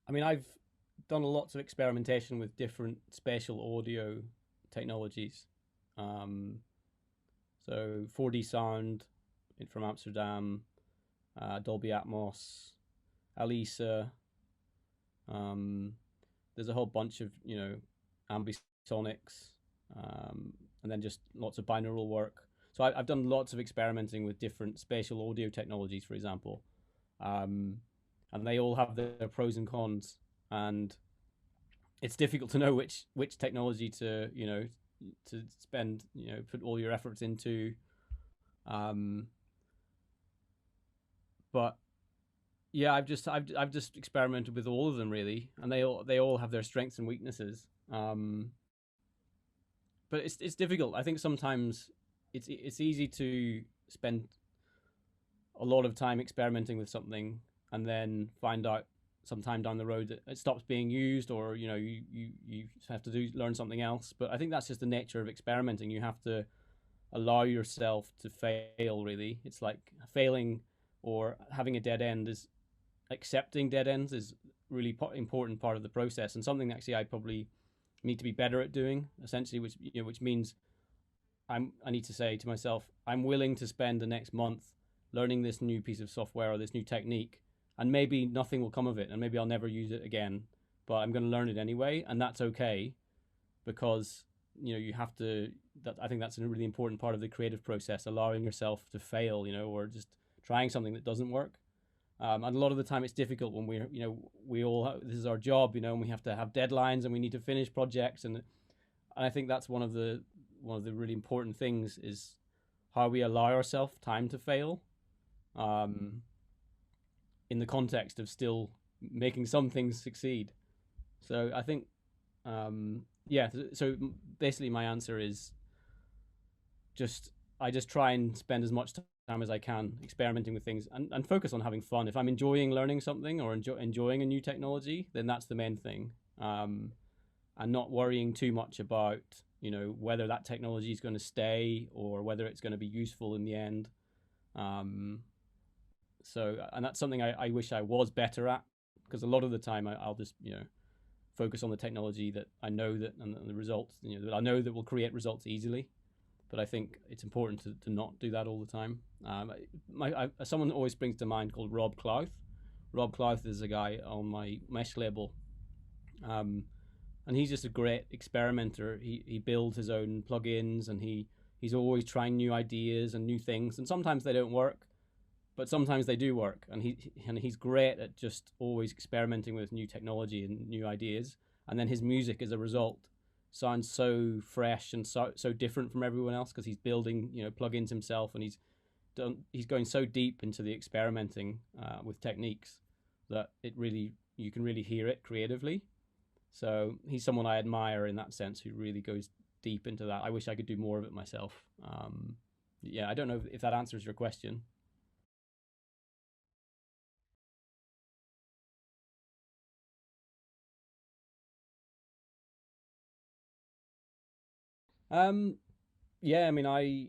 I mean, I've done lots of experimentation with different spatial audio technologies. Um, so 4D sound from Amsterdam, Dolby Atmos, Alisa. Um, there's a whole bunch of ambisonics, and then just lots of binaural work. So I've done lots of experimenting with different spatial audio technologies, for example, and they all have their pros and cons. And it's difficult to know which technology to spend put all your efforts into. But yeah, I've just experimented with all of them really, and they all have their strengths and weaknesses. But it's difficult. I think sometimes it's easy to spend a lot of time experimenting with something and then find out sometime down the road that it stops being used, or you have to learn something else. But I think that's just the nature of experimenting. You have to allow yourself to fail, really. It's like failing or having a dead end is accepting dead ends is really important part of the process, and something actually I probably need to be better at doing, essentially, which means I need to say to myself, I'm willing to spend the next month learning this new piece of software or this new technique, and maybe nothing will come of it, and maybe I'll never use it again, but I'm going to learn it anyway, and that's okay, because you have to. I think that's a really important part of the creative process, allowing yourself to fail, or just trying something that doesn't work. And a lot of the time it's difficult when this is our job, and we have to have deadlines and we need to finish projects, and I think that's one of the really important things is how we allow ourselves time to fail, in the context of still making some things succeed. So I think, so basically my answer is I just try and spend as much time as I can experimenting with things, and focus on having fun. If I'm enjoying learning something or enjoying a new technology, then that's the main thing. And not worrying too much about, whether that technology is going to stay or whether it's going to be useful in the end. And that's something I wish I was better at, because a lot of the time I'll just, focus on the technology that I know that, and the results, that I know that will create results easily. But I think it's important to not do that all the time. Someone always springs to mind called Rob Clouth. Rob Clouth is a guy on my Mesh label. And he's just a great experimenter. He builds his own plugins, and he's always trying new ideas and new things. And sometimes they don't work, but sometimes they do work. And he's great at just always experimenting with new technology and new ideas. And then his music, as a result, sounds so fresh and so different from everyone else, because he's building plugins himself, and he's going so deep into the experimenting with techniques that you can really hear it creatively. So he's someone I admire in that sense, who really goes deep into that. I wish I could do more of it myself. I don't know if that answers your question. I mean, I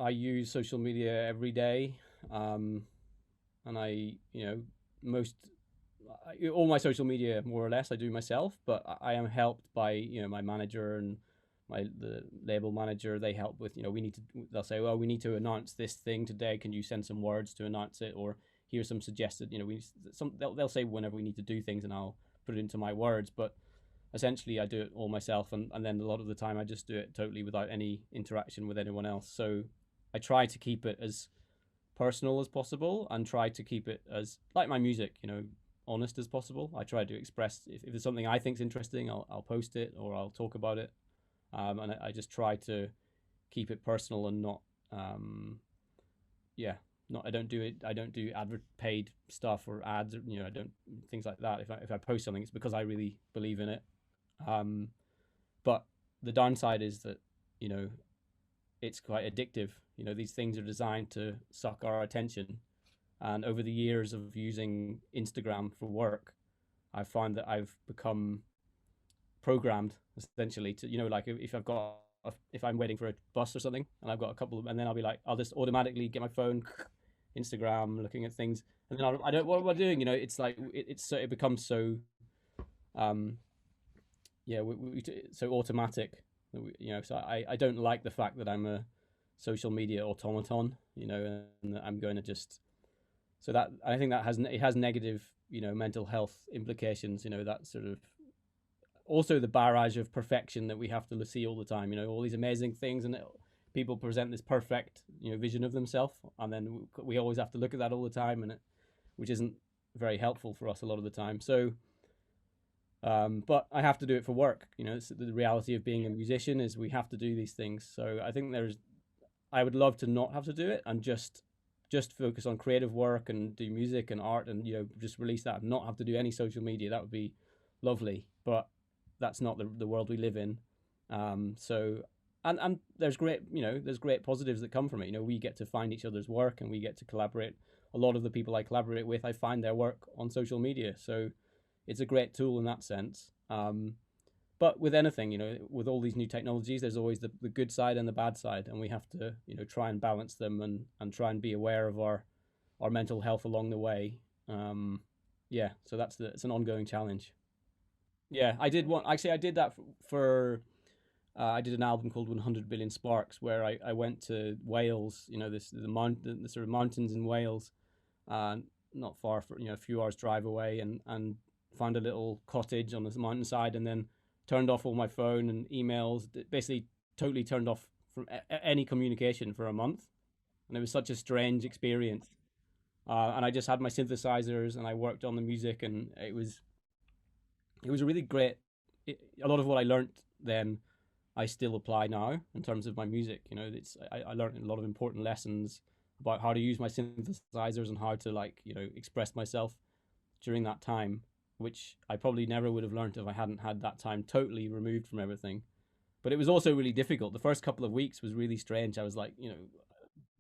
use social media every day, and all my social media more or less I do myself, but I am helped by my manager and the label manager. They help with they'll say, well, we need to announce this thing today. Can you send some words to announce it, or here's some suggested they'll say whenever we need to do things, and I'll put it into my words, but essentially I do it all myself, and then a lot of the time I just do it totally without any interaction with anyone else. So I try to keep it as personal as possible, and try to keep it as, like my music, honest as possible. I try to express, if there's something I think's interesting, I'll post it or I'll talk about it, and I just try to keep it personal and not I don't do paid stuff or ads, I don't, things like that. If I post something, it's because I really believe in it. But the downside is that it's quite addictive. These things are designed to suck our attention, and over the years of using Instagram for work, I've found that I've become programmed essentially to like if I'm waiting for a bus or something, and I've got a couple of, and then I'll be like, I'll just automatically get my phone, Instagram, looking at things, and then I don't what am I doing? It's like it becomes so Um, yeah, so automatic. So I don't like the fact that I'm a social media automaton. And I'm going to just so that I think that has negative mental health implications. That sort of also the barrage of perfection that we have to see all the time. All these amazing things, and people present this perfect vision of themselves, and then we always have to look at that all the time, which isn't very helpful for us a lot of the time. So but I have to do it for work. It's the reality of being a musician is we have to do these things. So I think I would love to not have to do it and just focus on creative work and do music and art and just release that and not have to do any social media. That would be lovely, but that's not the world we live in. So and there's great positives that come from it. We get to find each other's work and we get to collaborate. A lot of the people I collaborate with, I find their work on social media. So it's a great tool in that sense. But with anything, with all these new technologies, there's always the good side and the bad side, and we have to, try and balance them and try and be aware of our mental health along the way. Yeah, so it's an ongoing challenge. Yeah, I did one. Actually, I did that for I did an album called 100 Billion Sparks, where I went to Wales. The sort of mountains in Wales, not far for a few hours drive away, and found a little cottage on this mountainside, and then turned off all my phone and emails. Basically, totally turned off from any communication for a month, and it was such a strange experience. And I just had my synthesizers, and I worked on the music, and it was a really great. A lot of what I learned then, I still apply now in terms of my music. I learned a lot of important lessons about how to use my synthesizers and how to express myself during that time, which I probably never would have learned if I hadn't had that time totally removed from everything. But it was also really difficult. The first couple of weeks was really strange. I was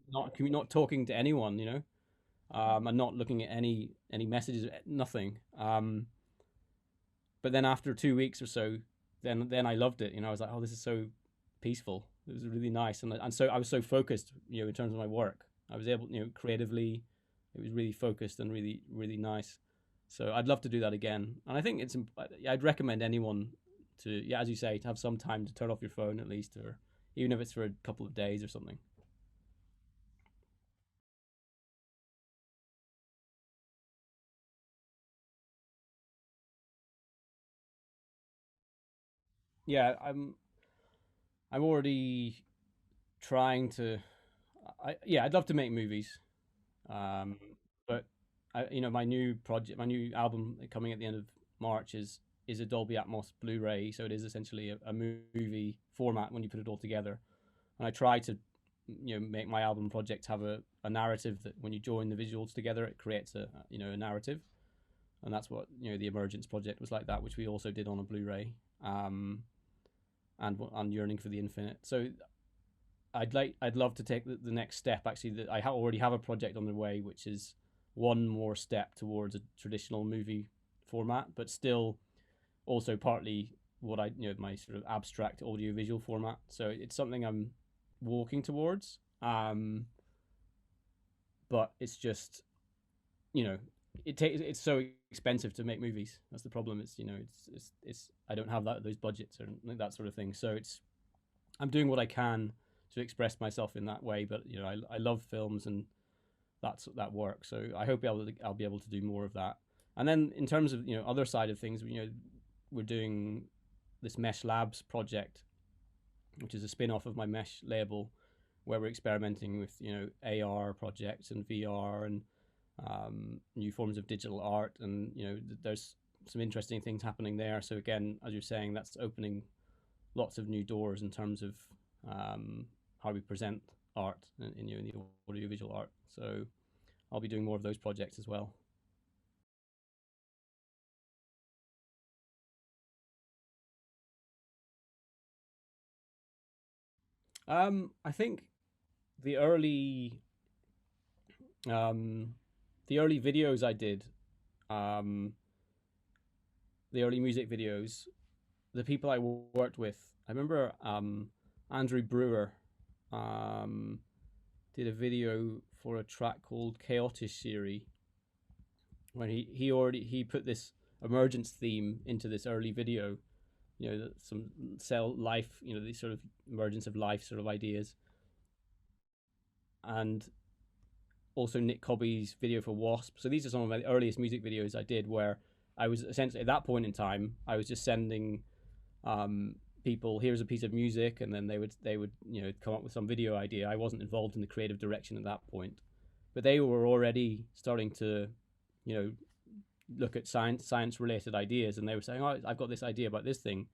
not talking to anyone, and not looking at any messages, nothing. But then after 2 weeks or so, then I loved it. I was like, oh, this is so peaceful. It was really nice, and so I was so focused, in terms of my work. I was able, creatively, it was really focused and really really nice. So I'd love to do that again, and I think I'd recommend anyone to, yeah, as you say, to have some time to turn off your phone at least, or even if it's for a couple of days or something. Yeah, I'm already trying to. Yeah, I'd love to make movies. Um, but my new project, my new album coming at the end of March is a Dolby Atmos Blu-ray, so it is essentially a movie format when you put it all together. And I try to, make my album project have a narrative that when you join the visuals together, it creates a narrative. And that's what the Emergence project was like that, which we also did on a Blu-ray. And on Yearning for the Infinite. So I'd love to take the next step. Actually, that already have a project on the way, which is one more step towards a traditional movie format, but still also partly what my sort of abstract audiovisual format. So it's something I'm walking towards. But it's just you know it's so expensive to make movies. That's the problem. It's I don't have those budgets or that sort of thing. So I'm doing what I can to express myself in that way. But I love films, and that works. So I hope I'll be able to do more of that. And then in terms of other side of things, we're doing this Mesh Labs project, which is a spin-off of my Mesh label, where we're experimenting with AR projects and VR and new forms of digital art, and there's some interesting things happening there. So again, as you're saying, that's opening lots of new doors in terms of how we present art in the audiovisual art. So I'll be doing more of those projects as well. I think the early um, the early videos I did, um, the early music videos, the people I worked with, I remember Andrew Brewer um, did a video for a track called Chaotic Siri, when he put this emergence theme into this early video, some cell life, these sort of emergence of life sort of ideas. And also Nick Cobby's video for Wasp. So these are some of my earliest music videos I did, where I was essentially, at that point in time, I was just sending people, here's a piece of music, and then they would come up with some video idea. I wasn't involved in the creative direction at that point, but they were already starting to look at science related ideas, and they were saying, oh, I've got this idea about this thing,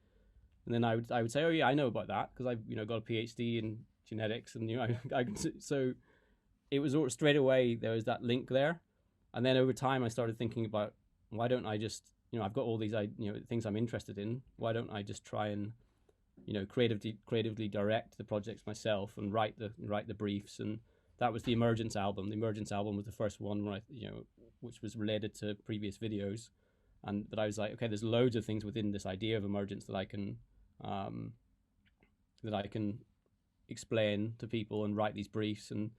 and then I would say, oh yeah, I know about that because I've got a PhD in genetics, and so it was straight away there was that link there. And then over time I started thinking about, why don't I just, I've got all these things I'm interested in, why don't I just try and creatively direct the projects myself and write the briefs. And that was the Emergence album. The Emergence album was the first one where which was related to previous videos, and that I was like, okay, there's loads of things within this idea of emergence that I can explain to people and write these briefs. And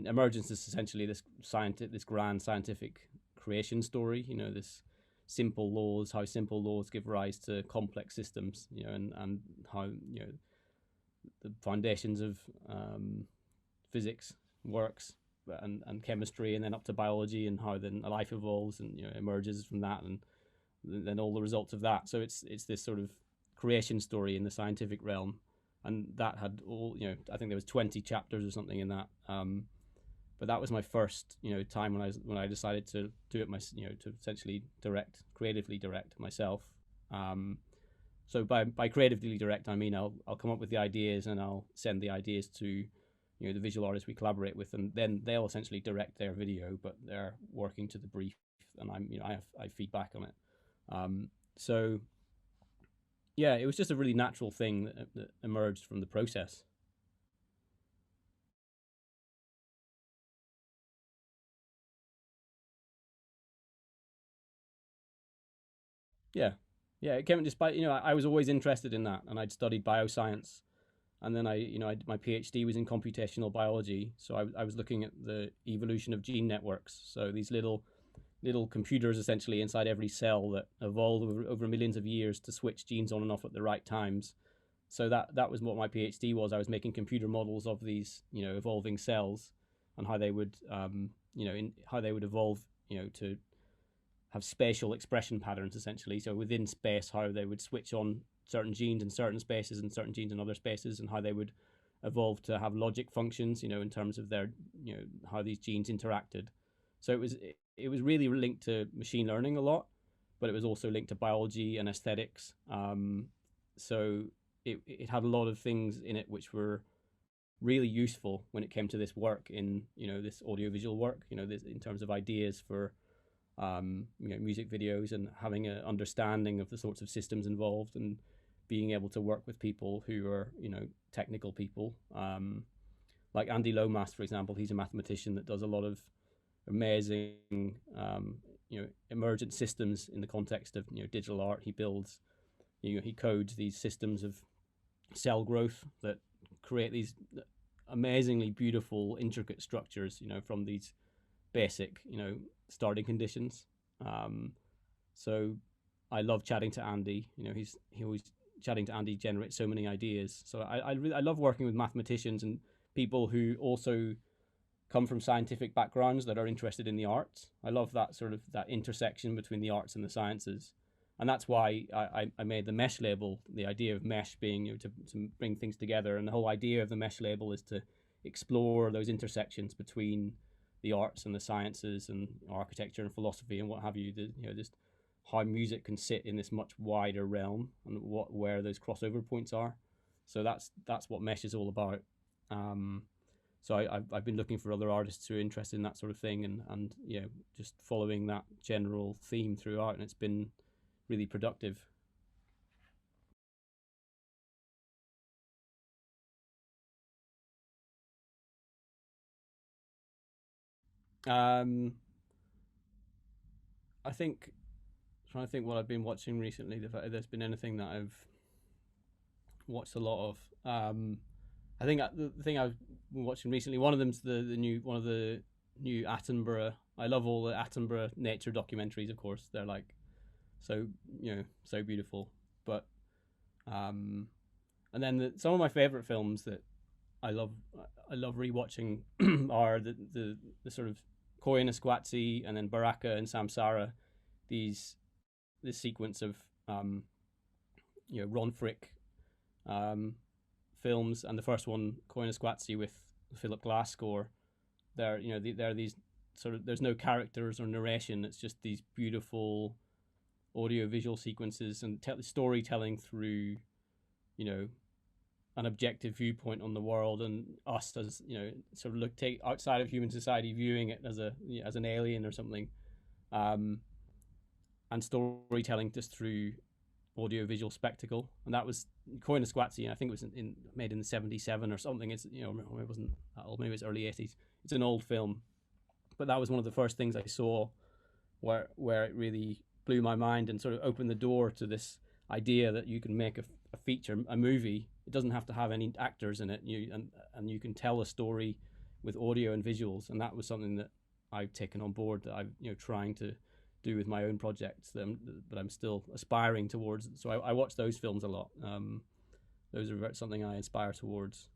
emergence is essentially this grand scientific creation story, this simple laws, how simple laws give rise to complex systems, and how the foundations of physics works, and chemistry, and then up to biology, and how then life evolves and emerges from that, and then all the results of that. So it's this sort of creation story in the scientific realm, and that had all, I think there was 20 chapters or something in that. But that was my first, time when I decided to do it to essentially creatively direct myself. So by creatively direct, I mean I'll come up with the ideas, and I'll send the ideas to the visual artists we collaborate with, and then they'll essentially direct their video, but they're working to the brief, and I have feedback on it. So yeah, it was just a really natural thing that emerged from the process. Yeah, it came despite I was always interested in that, and I'd studied bioscience, and then my PhD was in computational biology, so I was looking at the evolution of gene networks. So these little computers essentially inside every cell that evolve over millions of years to switch genes on and off at the right times. So that was what my PhD was. I was making computer models of these evolving cells, and how they would how they would evolve to have spatial expression patterns, essentially. So within space, how they would switch on certain genes in certain spaces and certain genes in other spaces, and how they would evolve to have logic functions, in terms of their, how these genes interacted. So it was really linked to machine learning a lot, but it was also linked to biology and aesthetics. So it had a lot of things in it which were really useful when it came to this work in, this audiovisual work, this, in terms of ideas for music videos, and having an understanding of the sorts of systems involved, and being able to work with people who are technical people, like Andy Lomas, for example. He's a mathematician that does a lot of amazing emergent systems in the context of digital art. He builds, he codes these systems of cell growth that create these amazingly beautiful, intricate structures, from these basic, starting conditions. So I love chatting to Andy. He always chatting to Andy generates so many ideas. So I love working with mathematicians and people who also come from scientific backgrounds that are interested in the arts. I love that sort of that intersection between the arts and the sciences. And that's why I made the Mesh label. The idea of Mesh being to bring things together, and the whole idea of the Mesh label is to explore those intersections between the arts and the sciences and architecture and philosophy and what have you. Just how music can sit in this much wider realm, and where those crossover points are. So that's what Mesh is all about. So I've been looking for other artists who are interested in that sort of thing, and just following that general theme throughout, and it's been really productive. I think, trying to think what I've been watching recently. If there's been anything that I've watched a lot of. I think the thing I've been watching recently, one of them's the new Attenborough. I love all the Attenborough nature documentaries. Of course, they're like so so beautiful. But and then some of my favorite films that I love rewatching are the sort of Koi and Esquatsi and then Baraka and Samsara. This sequence of Ron Frick films, and the first one, Koi and Esquatsi, with Philip Glass score. They're these sort of, there's no characters or narration. It's just these beautiful audio visual sequences and storytelling through an objective viewpoint on the world, and us as sort of take outside of human society, viewing it as an alien or something, and storytelling just through audio visual spectacle. And that was Koi and Esquatsi. I think it was made in '77 or something. It's it wasn't that old, maybe it's early '80s. It's an old film, but that was one of the first things I saw where it really blew my mind and sort of opened the door to this idea that you can make a feature, a movie. It doesn't have to have any actors in it. And you can tell a story with audio and visuals. And that was something that I've taken on board, that I'm trying to do with my own projects, but I'm still aspiring towards. So I watch those films a lot. Those are something I aspire towards.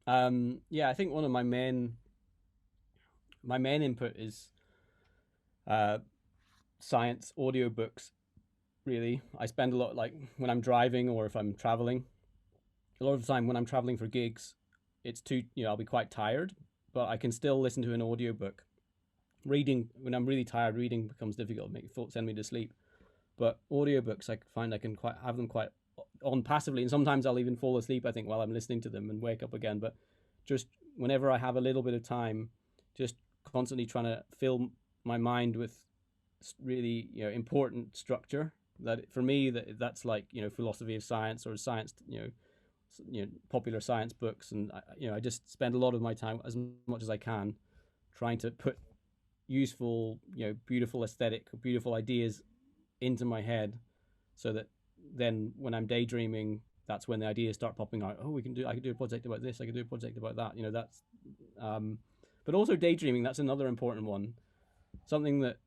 I think one of my main input is science audiobooks. Really, I spend a lot, like when I'm driving or if I'm traveling. A lot of the time when I'm traveling for gigs, it's too I'll be quite tired, but I can still listen to an audiobook. Reading, when I'm really tired, reading becomes difficult, send me to sleep. But audiobooks, I find I can quite have them quite on passively, and sometimes I'll even fall asleep, I think, while I'm listening to them and wake up again. But just whenever I have a little bit of time, just constantly trying to fill my mind with really important structure. That for me, that's like philosophy of science or science, popular science books. And I just spend a lot of my time, as much as I can, trying to put useful, beautiful aesthetic, beautiful ideas into my head, so that then when I'm daydreaming, that's when the ideas start popping out. Oh, I could do a project about this. I could do a project about that. That's. But also daydreaming. That's another important one. Something that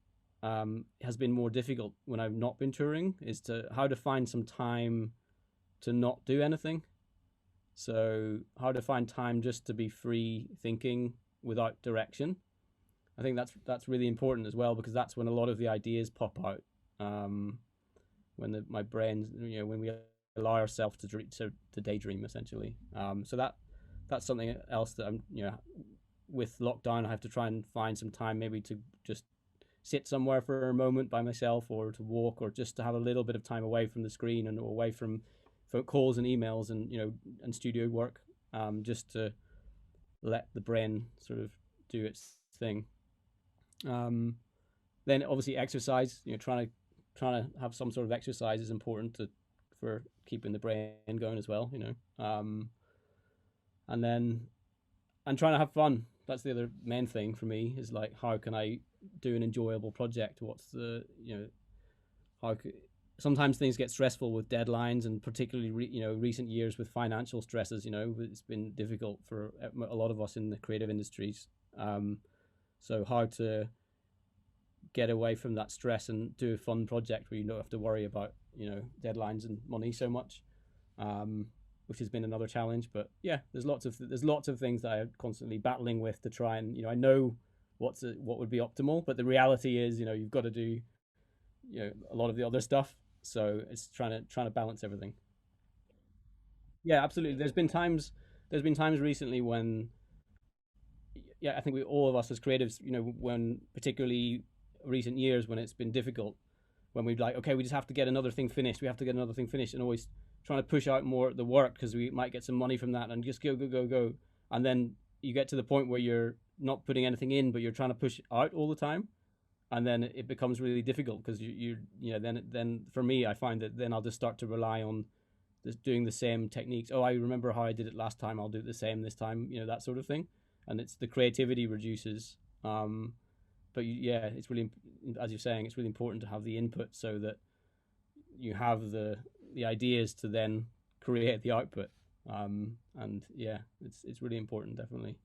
has been more difficult when I've not been touring is how to find some time to not do anything. So how to find time just to be free thinking without direction. I think that's really important as well, because that's when a lot of the ideas pop out. When my brain, when we allow ourselves to daydream, essentially. So that's something else that I'm, with lockdown, I have to try and find some time, maybe to just sit somewhere for a moment by myself, or to walk, or just to have a little bit of time away from the screen and away from phone calls and emails and and studio work, just to let the brain sort of do its thing. Then obviously exercise, trying to have some sort of exercise is important for keeping the brain going as well, and then trying to have fun. That's the other main thing for me, is like, how can I do an enjoyable project? What's the sometimes things get stressful with deadlines, and particularly recent years with financial stresses. It's been difficult for a lot of us in the creative industries. So how to get away from that stress and do a fun project where you don't have to worry about deadlines and money so much, which has been another challenge. But yeah, there's lots of things that I'm constantly battling with to try and I know what would be optimal, but the reality is you've got to do a lot of the other stuff. So it's trying to balance everything. Yeah, absolutely. There's been times recently when, yeah, I think all of us as creatives, when particularly recent years when it's been difficult, when we'd like, okay, we just have to get another thing finished. We have to get another thing finished, and always trying to push out more the work because we might get some money from that, and just go. And then you get to the point where you're not putting anything in, but you're trying to push out all the time. And then it becomes really difficult because then for me, I find that then I'll just start to rely on just doing the same techniques. Oh, I remember how I did it last time. I'll do it the same this time. That sort of thing, and it's the creativity reduces. But yeah, it's really, as you're saying, it's really important to have the input so that you have the ideas to then create the output. And yeah, it's really important, definitely.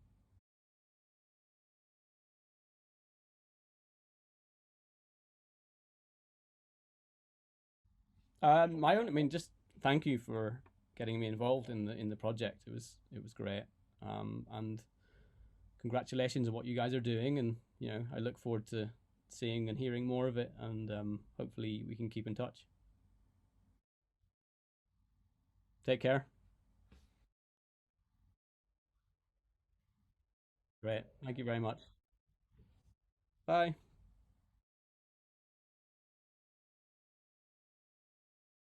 My own, I mean, just thank you for getting me involved in the project. It was great, and congratulations on what you guys are doing. And I look forward to seeing and hearing more of it. And hopefully we can keep in touch. Take care. Great. Thank you very much. Bye.